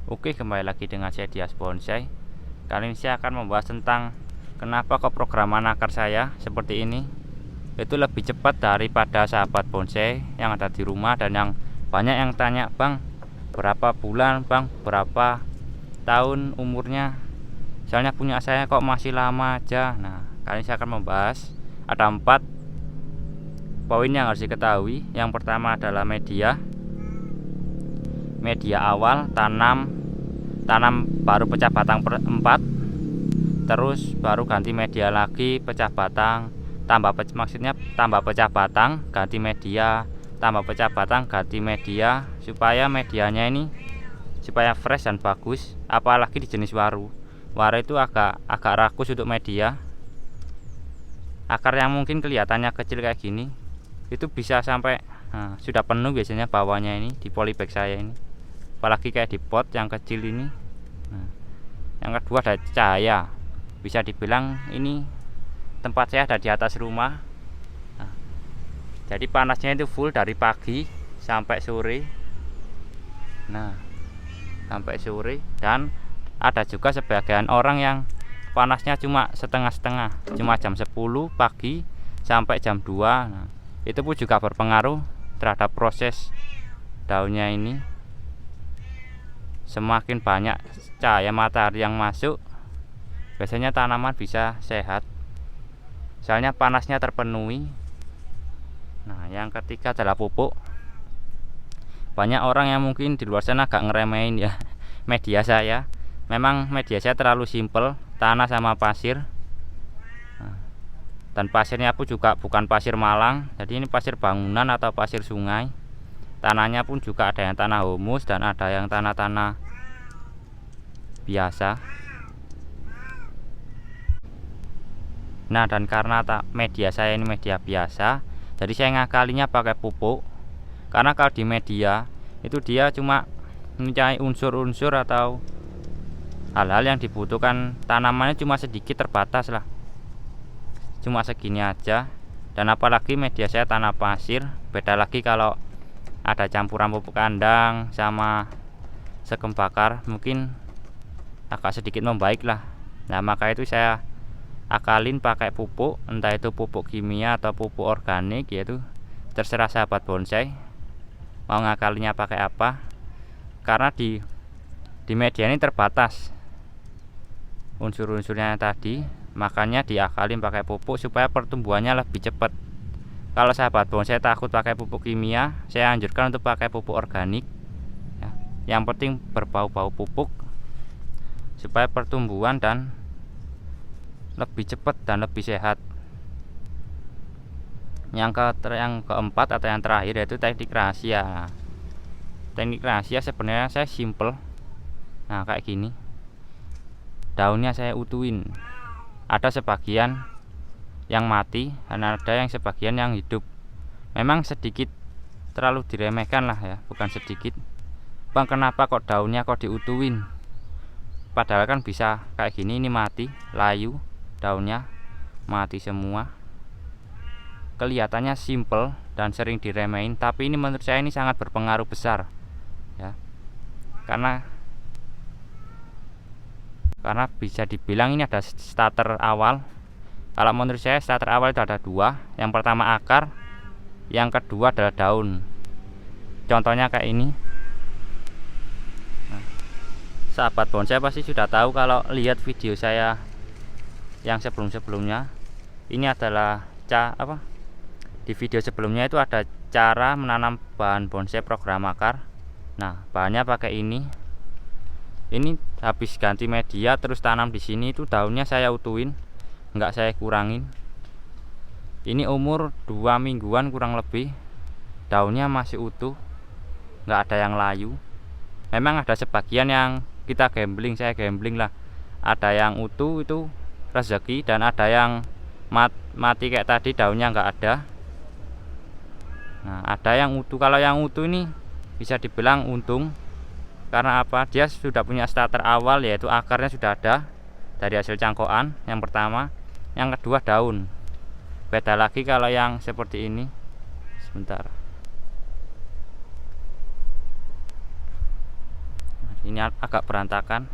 Oke, kembali lagi dengan saya Dias Bonsai. Kali ini saya akan membahas tentang kenapa kok pemrograman akar saya seperti ini itu lebih cepat daripada sahabat bonsai yang ada di rumah. Dan yang banyak yang tanya, bang, berapa bulan, bang, berapa tahun umurnya, soalnya punya saya kok masih lama aja. Nah, kali ini saya akan membahas ada 4 poin yang harus diketahui. Yang pertama adalah media awal, tanam baru pecah batang 4, terus baru ganti media lagi, pecah batang, maksudnya tambah pecah batang, ganti media, tambah pecah batang, ganti media, supaya medianya ini supaya fresh dan bagus. Apalagi di jenis waru itu agak rakus untuk media. Akar yang mungkin kelihatannya kecil kayak gini itu bisa sampai sudah penuh biasanya bawahnya ini di polybag saya ini, apalagi kayak di pot yang kecil ini. Yang kedua ada cahaya. Bisa dibilang ini tempat saya ada di atas rumah. Jadi panasnya itu full dari pagi sampai sore. Sampai sore. Dan ada juga sebagian orang yang panasnya cuma setengah-setengah, cuma jam 10 pagi sampai jam 2. Itu pun juga berpengaruh terhadap proses daunnya ini. Semakin banyak cahaya matahari yang masuk, biasanya tanaman bisa sehat, soalnya panasnya terpenuhi. Yang ketiga adalah pupuk. Banyak orang yang mungkin di luar sana agak ngeremehin ya media saya. Memang media saya terlalu simpel, tanah sama pasir. Dan pasirnya pun juga bukan pasir Malang, jadi ini pasir bangunan atau pasir sungai. Tanahnya pun juga ada yang tanah humus dan ada yang tanah-tanah biasa. Dan karena media saya ini media biasa, jadi saya ngakalinya pakai pupuk. Karena kalau di media itu dia cuma mencari unsur-unsur atau hal-hal yang dibutuhkan tanamannya cuma sedikit, terbatas lah, cuma segini aja. Dan apalagi media saya tanah pasir, beda lagi kalau ada campuran pupuk kandang sama sekam bakar, mungkin agak sedikit membaik lah. Maka itu saya akalin pakai pupuk, entah itu pupuk kimia atau pupuk organik, yaitu terserah sahabat bonsai mau ngakalinya pakai apa. Karena di media ini terbatas unsur-unsurnya tadi, makanya diakalin pakai pupuk supaya pertumbuhannya lebih cepat. Kalau sahabat bonsai takut pakai pupuk kimia, saya anjurkan untuk pakai pupuk organik ya. Yang penting berbau-bau pupuk supaya pertumbuhan dan lebih cepat dan lebih sehat. Yang keempat atau yang terakhir yaitu teknik rahasia. Teknik rahasia sebenarnya saya simple. Kayak gini, daunnya saya utuhin. Ada sebagian yang mati dan ada yang sebagian yang hidup. Memang sedikit terlalu diremehkan lah ya, bukan sedikit. Bang, kenapa kok daunnya kok diutuhin? Padahal kan bisa kayak gini, ini mati, layu, daunnya mati semua. Kelihatannya simple dan sering diremehin, tapi ini menurut saya ini sangat berpengaruh besar ya. Karena bisa dibilang ini ada starter awal. Kalau menurut saya starter awal itu ada 2. Yang pertama akar, yang kedua adalah daun. Contohnya kayak ini. Sahabat bonsai pasti sudah tahu kalau lihat video saya yang sebelum-sebelumnya. Ini adalah di video sebelumnya itu ada cara menanam bahan bonsai program akar. Bahannya pakai ini. Ini habis ganti media terus tanam di sini, itu daunnya saya utuhin, nggak saya kurangin. Ini umur 2 mingguan kurang lebih, daunnya masih utuh, nggak ada yang layu. Memang ada sebagian yang kita gambling, saya gambling lah, ada yang utuh itu rezeki, dan ada yang mati kayak tadi, daunnya nggak ada. Ada yang utuh. Kalau yang utuh ini bisa dibilang untung. Karena apa? Dia sudah punya starter awal, yaitu akarnya sudah ada dari hasil cangkokan, yang pertama. Yang kedua daun. Beda lagi kalau yang seperti ini. Sebentar. ini agak berantakan.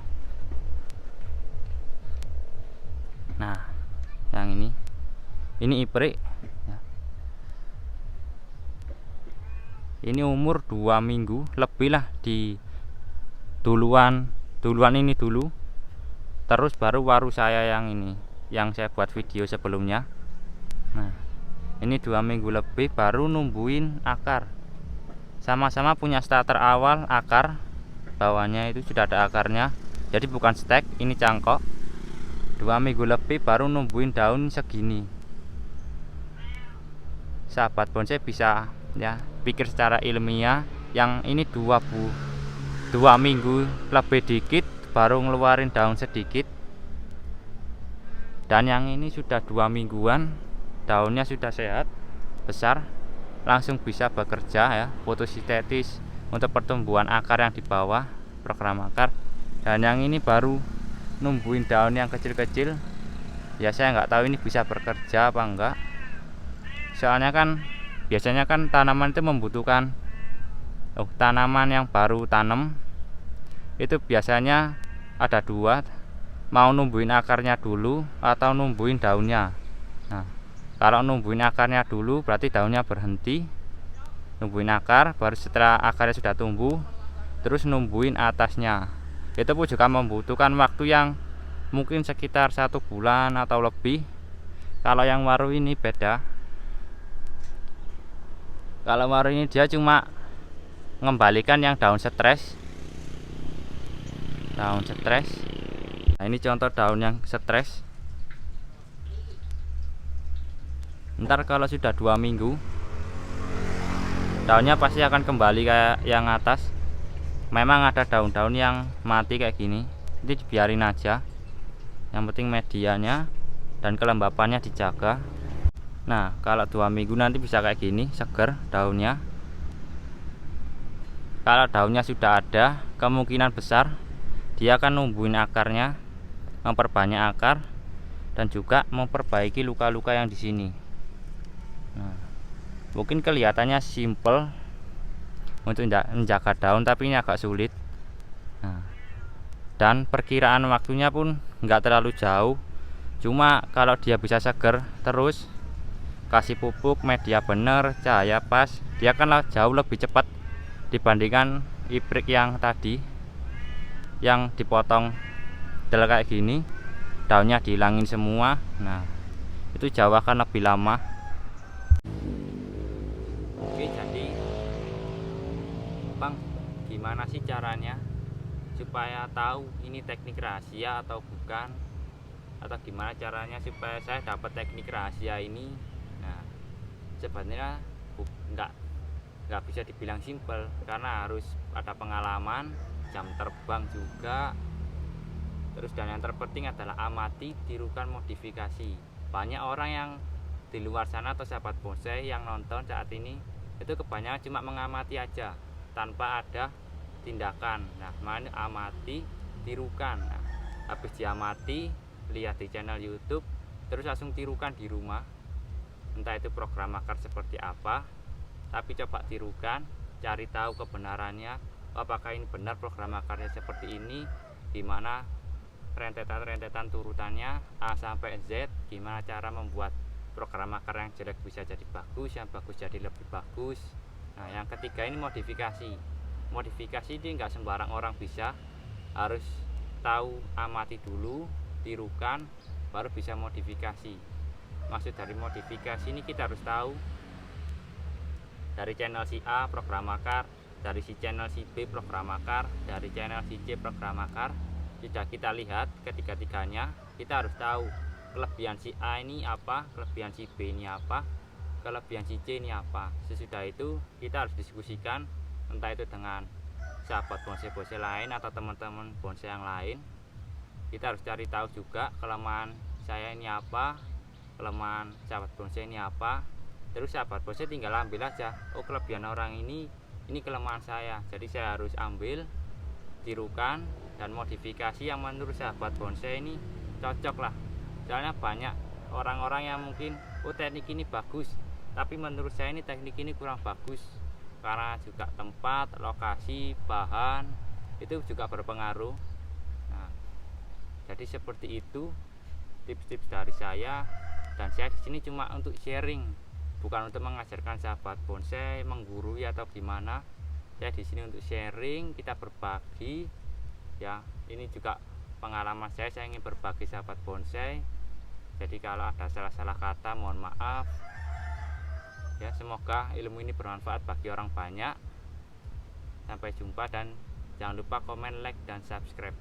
Nah, yang ini iprik ya. Ini umur 2 minggu lebih lah, di duluan ini dulu, terus baru waru saya yang ini, yang saya buat video sebelumnya. Nah, ini 2 minggu lebih baru numbuhin akar. Sama-sama punya starter awal akar, bawahnya itu sudah ada akarnya, jadi bukan stek, ini cangkok. 2 minggu lebih baru numbuhin daun segini. Sahabat bonsai bisa ya pikir secara ilmiah, yang ini 2 minggu lebih dikit baru ngeluarin daun sedikit, dan yang ini sudah 2 mingguan, daunnya sudah sehat, besar, langsung bisa bekerja ya, fotosintesis untuk pertumbuhan akar yang di bawah, program akar. Dan yang ini baru numbuhin daun yang kecil-kecil ya, saya nggak tahu ini bisa bekerja apa enggak, soalnya kan biasanya kan tanaman itu membutuhkan tanaman yang baru tanam itu biasanya ada 2, mau numbuhin akarnya dulu atau numbuhin daunnya. Nah, kalau numbuhin akarnya dulu berarti daunnya berhenti, numbuhin akar, baru setelah akarnya sudah tumbuh terus numbuhin atasnya. Itu pun juga membutuhkan waktu yang mungkin sekitar 1 bulan atau lebih. Kalau yang waru ini beda. Kalau waru ini dia cuma mengembalikan yang daun stres. Daun stres. Nah, ini contoh daun yang stres. Ntar kalau sudah 2 minggu, daunnya pasti akan kembali kayak yang atas. Memang ada daun-daun yang mati kayak gini, itu dibiarin aja. Yang penting medianya dan kelembapannya dijaga. Nah, kalau 2 minggu nanti bisa kayak gini, seger daunnya. Kalau daunnya sudah ada, kemungkinan besar dia akan numbuhin akarnya, memperbanyak akar, dan juga memperbaiki luka-luka yang di sini. Nah, mungkin kelihatannya simple untuk menjaga daun, tapi ini agak sulit. Nah, dan perkiraan waktunya pun nggak terlalu jauh. Cuma kalau dia bisa seger terus, kasih pupuk, media bener, cahaya pas, dia akan jauh lebih cepat dibandingkan iprik yang tadi, yang dipotong del kayak gini, daunnya dihilangin semua. Nah, itu jauh akan lebih lama. Oke, jadi Bang, gimana sih caranya supaya tahu ini teknik rahasia atau bukan, atau gimana caranya supaya saya dapat teknik rahasia ini? Nah, sebenarnya nggak bisa dibilang simple, karena harus ada pengalaman, jam terbang juga, terus dan yang terpenting adalah amati, tirukan, modifikasi. Banyak orang yang di luar sana atau sahabat bonsai yang nonton saat ini itu kebanyakan cuma mengamati aja tanpa ada tindakan. Nah, mana amati, tirukan. Nah, habis diamati, lihat di channel YouTube, terus langsung tirukan di rumah. Entah itu program akar seperti apa, tapi coba tirukan, cari tahu kebenarannya, apakah ini benar program akarnya seperti ini, gimana rentetan turutannya A sampai Z, gimana cara membuat program akar yang jelek bisa jadi bagus, yang bagus jadi lebih bagus. Nah, yang ketiga ini modifikasi. Modifikasi ini nggak sembarang orang bisa, harus tahu, amati dulu, tirukan, baru bisa modifikasi. Maksud dari modifikasi ini kita harus tahu dari channel si A program akar, dari si channel si B program akar, dari channel si C program akar. Sudah kita lihat ketiga-tiganya, kita harus tahu kelebihan si A ini apa, kelebihan si B ini apa, kelebihan si C ini apa. Sesudah itu kita harus diskusikan, entah itu dengan sahabat bonsai-bonsai lain atau teman-teman bonsai yang lain. Kita harus cari tahu juga kelemahan saya ini apa, kelemahan sahabat bonsai ini apa. Terus sahabat bonsai tinggal ambil aja, oh kelebihan orang ini kelemahan saya, jadi saya harus ambil, tirukan, dan modifikasi yang menurut sahabat bonsai ini cocok lah. Soalnya banyak orang-orang yang mungkin teknik ini bagus, tapi menurut saya ini teknik ini kurang bagus, karena juga tempat, lokasi, bahan itu juga berpengaruh. Nah, jadi seperti itu tips-tips dari saya, dan saya di sini cuma untuk sharing, bukan untuk mengajarkan sahabat bonsai menggurui atau gimana. Saya di sini untuk sharing, kita berbagi ya. Ini juga pengalaman saya ingin berbagi sahabat bonsai. Jadi kalau ada salah-salah kata mohon maaf ya. Semoga ilmu ini bermanfaat bagi orang banyak. Sampai jumpa dan jangan lupa komen, like, dan subscribe.